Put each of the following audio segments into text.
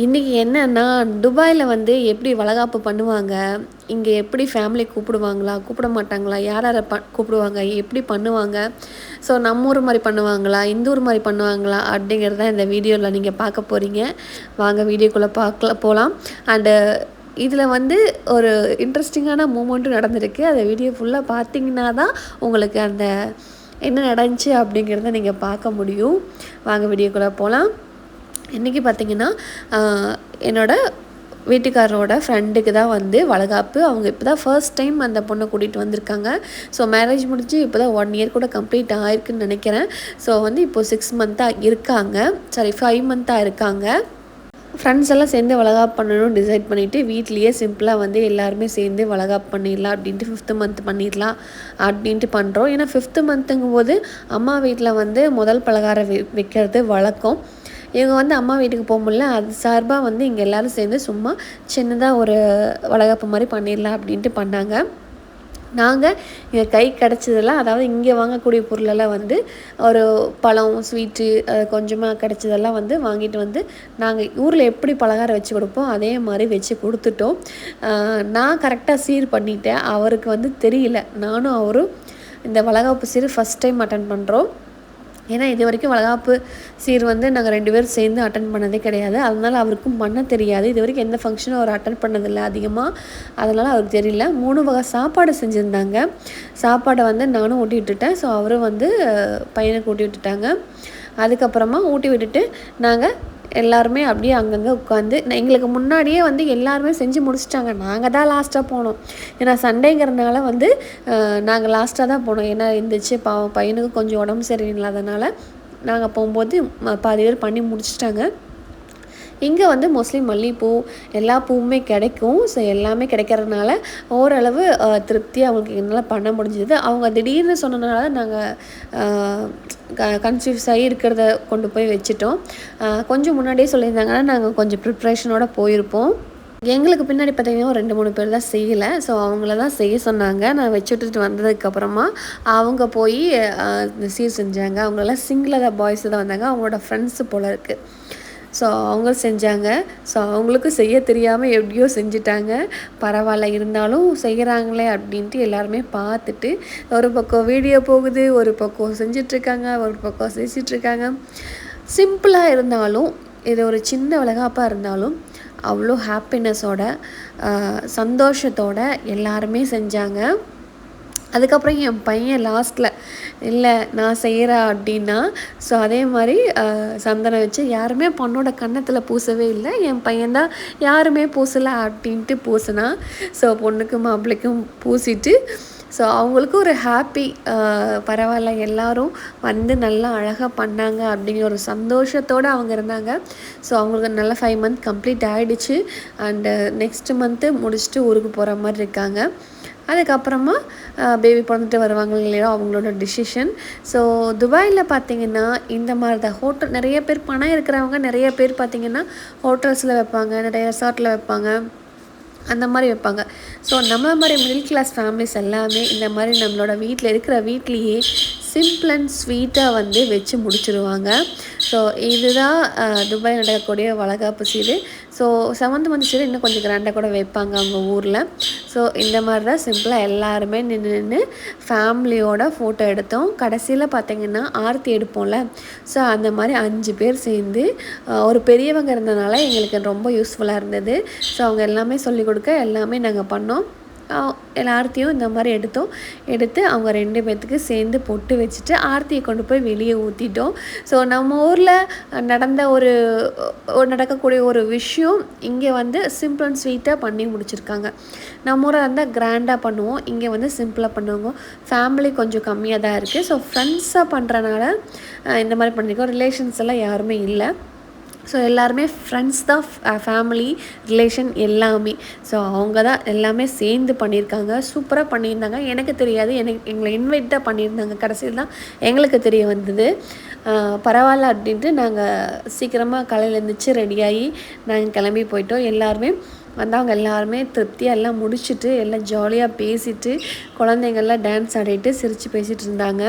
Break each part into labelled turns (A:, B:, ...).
A: இன்றைக்கி என்னன்னா துபாயில் வந்து எப்படி வளகாப்பு பண்ணுவாங்க, இங்கே எப்படி ஃபேமிலி கூப்பிடுவாங்களா கூப்பிட மாட்டாங்களா, யார் யாரை கூப்பிடுவாங்க, எப்படி பண்ணுவாங்க, ஸோ நம்ம ஊர் மாதிரி பண்ணுவாங்களா இந்த ஊர் மாதிரி பண்ணுவாங்களா அப்படிங்கிறத இந்த வீடியோவில் நீங்கள் பார்க்க போகிறீங்க. வாங்க வீடியோக்குள்ளே போகலாம். அண்டு இதில் வந்து ஒரு இன்ட்ரெஸ்டிங்கான மூமெண்ட்டும் நடந்திருக்கு. அந்த வீடியோ ஃபுல்லாக பார்த்தீங்கன்னா தான் உங்களுக்கு அந்த என்ன நடந்துச்சு அப்படிங்கிறத நீங்கள் பார்க்க முடியும். வாங்க வீடியோக்குள்ளே போகலாம். இன்றைக்கி பார்த்திங்கன்னா என்னோடய வீட்டுக்காரரோட ஃப்ரெண்டுக்கு தான் வந்து வளகாப்பு. அவங்க இப்போ தான் ஃபர்ஸ்ட் டைம் அந்த பொண்ணை கூட்டிகிட்டு வந்திருக்காங்க. ஸோ மேரேஜ் முடிஞ்சு இப்போ தான் 1 இயர் கூட கம்ப்ளீட் ஆகிருக்குன்னு நினைக்கிறேன். ஸோ வந்து இப்போது 6 மந்த்தாக இருக்காங்க, 5 மந்த்தாக இருக்காங்க. ஃப்ரெண்ட்ஸ் எல்லாம் சேர்ந்து வளகாப்பு பண்ணணும்னு டிசைட் பண்ணிவிட்டு வீட்லேயே சிம்பிளாக வந்து எல்லாருமே சேர்ந்து வளகாப்பு பண்ணிடலாம் அப்படின்ட்டு 5th மந்த் பண்ணிடலாம் அப்படின்ட்டு பண்ணுறோம். ஏன்னா 5th மந்த்துங்கும் போது அம்மா வீட்டில் வந்து முதல் பலகாரம் வைக்கிறது வழக்கம். இவங்க வந்து அம்மா வீட்டுக்கு போக முடியல, அது சார்பாக வந்து இங்கே எல்லோரும் சேர்ந்து சும்மா சின்னதாக ஒரு வளகாப்பு மாதிரி பண்ணிடலாம் அப்படின்ட்டு பண்ணாங்க. நாங்கள் இங்கே கை கிடச்சதெல்லாம், அதாவது இங்கே வாங்கக்கூடிய பொருளெல்லாம் வந்து ஒரு பழம் ஸ்வீட்டு கொஞ்சமாக கிடச்சதெல்லாம் வந்து வாங்கிட்டு வந்து நாங்கள் ஊரில் எப்படி பலகாரம் வச்சு கொடுப்போம் அதே மாதிரி வச்சு கொடுத்துட்டோம். நான் கரெக்டாக சீர் பண்ணிட்டேன், அவருக்கு வந்து தெரியல. நானும் அவரும் இந்த வளகாப்பு சீர் ஃபஸ்ட் டைம் அட்டன் பண்ணுறோம். ஏன்னா இது வரைக்கும் வளகாப்பு சீர் வந்து நாங்கள் 2 பேரும் சேர்ந்து அட்டன் பண்ணதே கிடையாது. அதனால் அவருக்கும் பண்ண தெரியாது. இது வரைக்கும் எந்த ஃபங்க்ஷனும் அவர் அட்டன் பண்ணதில்லை அதிகமாக, அதனால் அவருக்கு தெரியல. 3 வகை சாப்பாடு செஞ்சுருந்தாங்க. சாப்பாடை வந்து நானும் ஊட்டி விட்டுட்டேன். ஸோ அவரும் வந்து பையனுக்கு ஊட்டி விட்டுட்டாங்க. அதுக்கப்புறமா ஊட்டி விட்டுட்டு நாங்கள் எல்லாருமே அப்படியே அங்கங்கே உட்காந்து எங்களுக்கு முன்னாடியே வந்து எல்லாருமே செஞ்சு முடிச்சிட்டாங்க. நாங்கள் தான் லாஸ்ட்டாக போனோம். ஏன்னா சண்டேங்கிறதுனால வந்து நாங்கள் லாஸ்ட்டாக தான் போனோம். ஏன்னா இருந்துச்சு பாவம் பையனுக்கு கொஞ்சம் உடம்பு சரியில்லாதனால நாங்கள் போகும்போது பாதி பேர் பண்ணி முடிச்சிட்டாங்க. இங்கே வந்து மோஸ்ட்லி மல்லிகைப்பூ எல்லா பூவுமே கிடைக்கும். ஸோ எல்லாமே கிடைக்கிறதுனால ஓரளவு திருப்தியாக அவங்களுக்கு என்னால் பண்ண முடிஞ்சது. அவங்க திடீர்னு சொன்னனால நாங்கள் கன்ஃபியூஸ் ஆகி இருக்கிறத கொண்டு போய் வச்சுட்டோம். கொஞ்சம் முன்னாடியே சொல்லியிருந்தாங்கன்னா நாங்கள் கொஞ்சம் ப்ரிப்ரேஷனோடு போயிருப்போம். எங்களுக்கு பின்னாடி பார்த்திங்கன்னா ஒரு 2-3 பேர் தான் செய்யலை. ஸோ அவங்கள தான் செய்ய சொன்னாங்க. நான் வச்சு விட்டுட்டு வந்ததுக்கப்புறமா அவங்க போய் சீர் செஞ்சாங்க. அவங்களெல்லாம் சிங்கிளாக தான் பாய்ஸ் தான் வந்தாங்க. அவங்களோட ஃப்ரெண்ட்ஸு போல் இருக்குது. ஸோ அவங்க செஞ்சாங்க. ஸோ அவங்களுக்கும் செய்ய தெரியாமல் எப்படியோ செஞ்சுட்டாங்க. பரவாயில்ல, இருந்தாலும் செய்கிறாங்களே அப்படின்ட்டு எல்லாருமே பார்த்துட்டு ஒரு பக்கம் வீடியோ போகுது, ஒரு பக்கம் செஞ்சிட்ருக்காங்க, ஒரு பக்கம் செஞ்சிட்ருக்காங்க. சிம்பிளாக இருந்தாலும் இது ஒரு சின்ன வளகாப்பாக இருந்தாலும் அவ்வளோ ஹாப்பினஸோட சந்தோஷத்தோடு எல்லாருமே செஞ்சாங்க. அதுக்கப்புறம் என் பையன் லாஸ்ட்டில் இல்லை நான் செய்கிறேன் அப்படின்னா, ஸோ அதே மாதிரி சந்தனம் வச்சு யாருமே பொண்ணோட கன்னத்தில் பூசவே இல்லை. என் பையன்தான் யாருமே பூசலை அப்படின்ட்டு பூசினா. ஸோ பொண்ணுக்கும் மாப்பிள்ளைக்கும் பூசிட்டு ஸோ அவங்களுக்கு ஒரு ஹாப்பி, பரவாயில்ல எல்லோரும் வந்து நல்லா அழகாக பண்ணாங்க அப்படிங்கிற ஒரு சந்தோஷத்தோடு அவங்க இருந்தாங்க. ஸோ அவங்களுக்கு நல்லா 5 மந்த் கம்ப்ளீட் ஆகிடுச்சு. அண்டு நெக்ஸ்ட் மந்த்து முடிச்சுட்டு ஊருக்கு போகிற மாதிரி இருக்காங்க. அதுக்கப்புறமா பேபி பிறந்துட்டு வருவாங்க இல்லையா, அவங்களோட டிசிஷன். ஸோ துபாயில் பார்த்திங்கன்னா இந்த மாதிரி தான் ஹோட்டல் நிறைய பேர் பணம் இருக்கிறவங்க நிறைய பேர் பார்த்திங்கன்னா ஹோட்டல்ஸில் வைப்பாங்க, நிறைய ரெசார்ட்டில் வைப்பாங்க, அந்த மாதிரி வைப்பாங்க. ஸோ நம்ம மாதிரி மிடில் கிளாஸ் ஃபேமிலிஸ் எல்லாமே இந்த மாதிரி நம்மளோட வீட்லேயே சிம்பிள் அண்ட் ஸ்வீட்டாக வந்து வச்சு முடிச்சுருவாங்க. ஸோ இதுதான் துபாய் நடக்கக்கூடிய வளகாப்பு சீர். ஸோ 7th மந்த் சீர் இன்னும் கொஞ்சம் கிராண்டாக கூட வைப்பாங்க அவங்க ஊரில். ஸோ இந்த மாதிரி தான் சிம்பிளாக எல்லாருமே நின்று ஃபேமிலியோட ஃபோட்டோ எடுத்தோம். கடைசியில் பார்த்திங்கன்னா ஆர்த்தி எடுப்போம்ல, ஸோ அந்த மாதிரி 5 பேர் சேர்ந்து ஒரு பெரியவங்க இருந்தனால எங்களுக்கு ரொம்ப யூஸ்ஃபுல்லாக இருந்தது. ஸோ அவங்க எல்லாமே சொல்லிக் கொடுக்க எல்லாமே நாங்கள் பண்ணோம். ஆர்த்தியும் இந்த மாதிரி எடுத்து அவங்க 2 பேர்த்துக்கு சேர்ந்து பொட்டு வச்சுட்டு ஆர்த்தியை கொண்டு போய் வெளியே ஊற்றிட்டோம். ஸோ நம்ம ஊரில் நடக்கக்கூடிய ஒரு விஷயம் இங்கே வந்து சிம்பிள் அண்ட் ஸ்வீட்டாக பண்ணி முடிச்சிருக்காங்க. நம்ம ஊரில் இருந்தால் கிராண்டாக பண்ணுவோம், இங்கே வந்து சிம்பிளாக பண்ணுவோம். ஃபேமிலி கொஞ்சம் கம்மியாக தான் இருக்குது. ஸோ ஃப்ரெண்ட்ஸாக பண்ணுறனால இந்த மாதிரி பண்ணியிருக்கோம். ரிலேஷன்ஸ் எல்லாம் யாருமே இல்லை. ஸோ எல்லாருமே ஃப்ரெண்ட்ஸ் தான், ஃபேமிலி ரிலேஷன் எல்லாமே. ஸோ அவங்க தான் எல்லாமே சேர்ந்து பண்ணியிருக்காங்க. சூப்பராக பண்ணியிருந்தாங்க. எனக்கு தெரியாது, எங்களை இன்வைட் தான் பண்ணியிருந்தாங்க. கடைசியில் தான் எங்களுக்கு தெரிய வந்தது. பரவாயில்ல அப்படின்ட்டு நாங்கள் சீக்கிரமாக காலையில் எழுந்திரிச்சு ரெடியாகி நாங்கள் கிளம்பி போயிட்டோம். எல்லாருமே வந்தவங்க எல்லாருமே திருப்தியாக எல்லாம் முடிச்சுட்டு எல்லாம் ஜாலியாக பேசிட்டு குழந்தைங்கள்லாம் டான்ஸ் ஆடிட்டு சிரித்து பேசிகிட்டு இருந்தாங்க.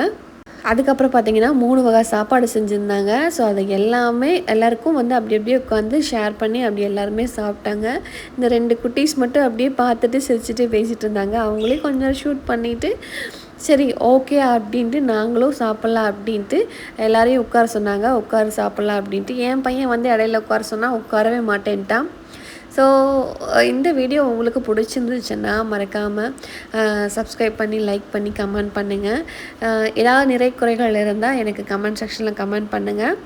A: அதுக்கப்புறம் பார்த்தீங்கன்னா 3 வகை சாப்பாடு செஞ்சுருந்தாங்க. ஸோ அது எல்லாமே எல்லாருக்கும் வந்து அப்படி அப்படியே உட்காந்து ஷேர் பண்ணி அப்படி எல்லாருமே சாப்பிட்டாங்க. இந்த 2 குட்டீஸ் மட்டும் அப்படியே பார்த்துட்டு சிரிச்சுட்டு பேசிகிட்டு இருந்தாங்க. அவங்களையும் கொஞ்சம் நேரம் ஷூட் பண்ணிவிட்டு சரி ஓகே அப்படின்ட்டு நாங்களும் சாப்பிட்லாம் அப்படின்ட்டு எல்லாரையும் உட்கார சொன்னாங்க. உட்காரு சாப்பிட்லாம் அப்படின்ட்டு. என் பையன் வந்து இடையில உட்கார சொன்னால் உட்காரவே மாட்டேன்ட்டான். ஸோ இந்த வீடியோ உங்களுக்கு பிடிச்சிருந்துச்சுன்னா மறக்காமல் சப்ஸ்கிரைப் பண்ணி லைக் பண்ணி கமெண்ட் பண்ணுங்கள். ஏதாவது நிறை குறைகள் இருந்தால் எனக்கு கமெண்ட் செக்ஷனில் கமெண்ட் பண்ணுங்கள்.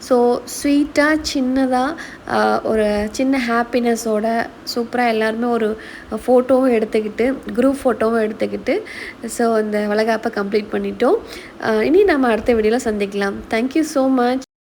A: ஸோ ஸ்வீட்டாக சின்னதாக ஒரு சின்ன ஹாப்பினஸோட சூப்பராக எல்லாருமே ஒரு ஃபோட்டோவும் எடுத்துக்கிட்டு குரூப் ஃபோட்டோவும் எடுத்துக்கிட்டு ஸோ இந்த வளைகாப்பை கம்ப்ளீட் பண்ணிட்டோம். இனி நம்ம அடுத்த வீடியோவில் சந்திக்கலாம். Thank you so much.